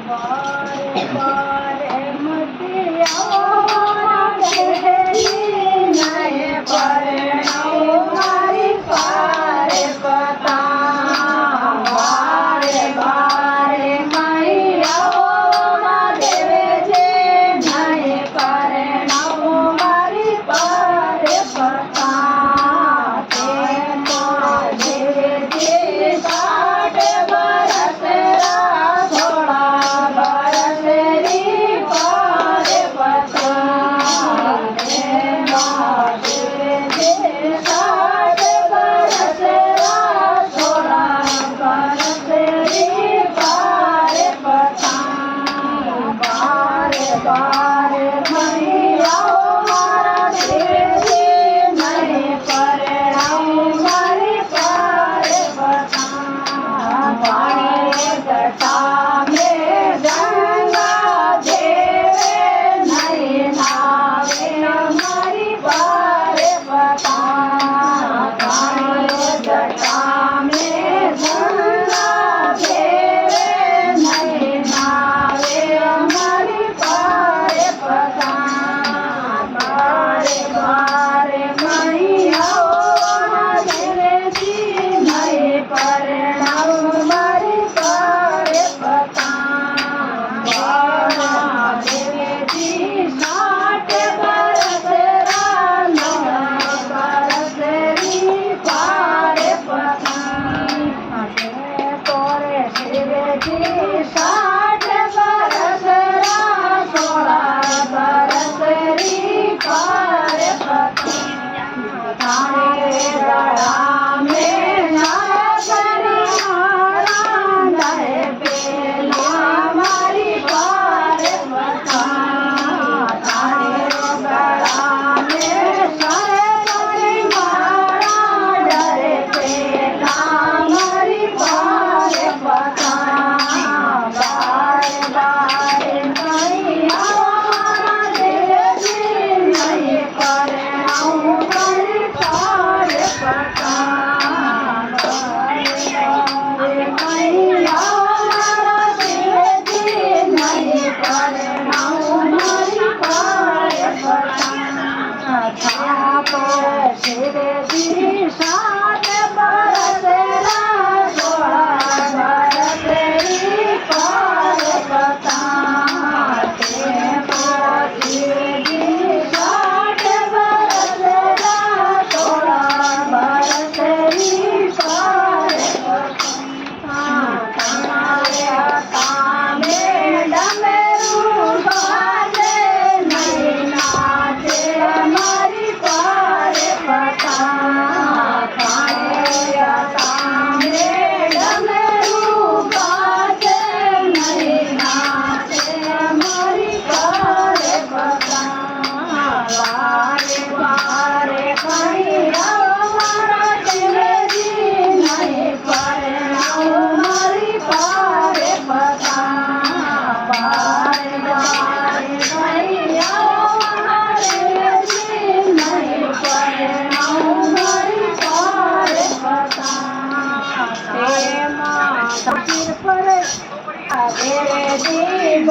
बारे बारे मतिया देवी नए परणाओ मारी पारे पता बारे बारे मैया देवे जे नए परणाओ मारी पारे पता बारे मैया मारा देवी नए परणाओ मारी पारे पता पानी जटा में गंगा देवे नए नावे हमारी पारे पता पानी जटा में गंगा देवे नए नावे हमारी पारे पता बारे बारे मैया देवे जी नए परणाओ मारी पारे पता देवे जी 60 बरस बरसरी पारे पता तोरे देवे जी 60 बरस 16 बरसरी पारे पता थाने दड़ा में नागरी मारा नए बेला मारी पारे पता थाने दड़ा में नागरी मारा डरे बेला मारी पारे पता बारे बारे मैया देवी नए परणाओ मारी पारे पता बारे मैया देवी नए परणाओ मारी पारे पता छाप शिव जी 60 बरस 16 बरसरी पारे पता शिव जी 60 बरस 16 बरसरी पारे पता तुम्हारे हाथा में डमरू बाजे नए नाचे हमारी पारे पता तुम्हारे हाथा में डमरू बाजे नए नाचे हमारी पारे पता बारे बारे मैया मारा देवे जी नए परणाओ मारी पारे पता बारे बारे मैया मारा देवे जी नए परणाओ मारी पारे पता हे माँ पर देवी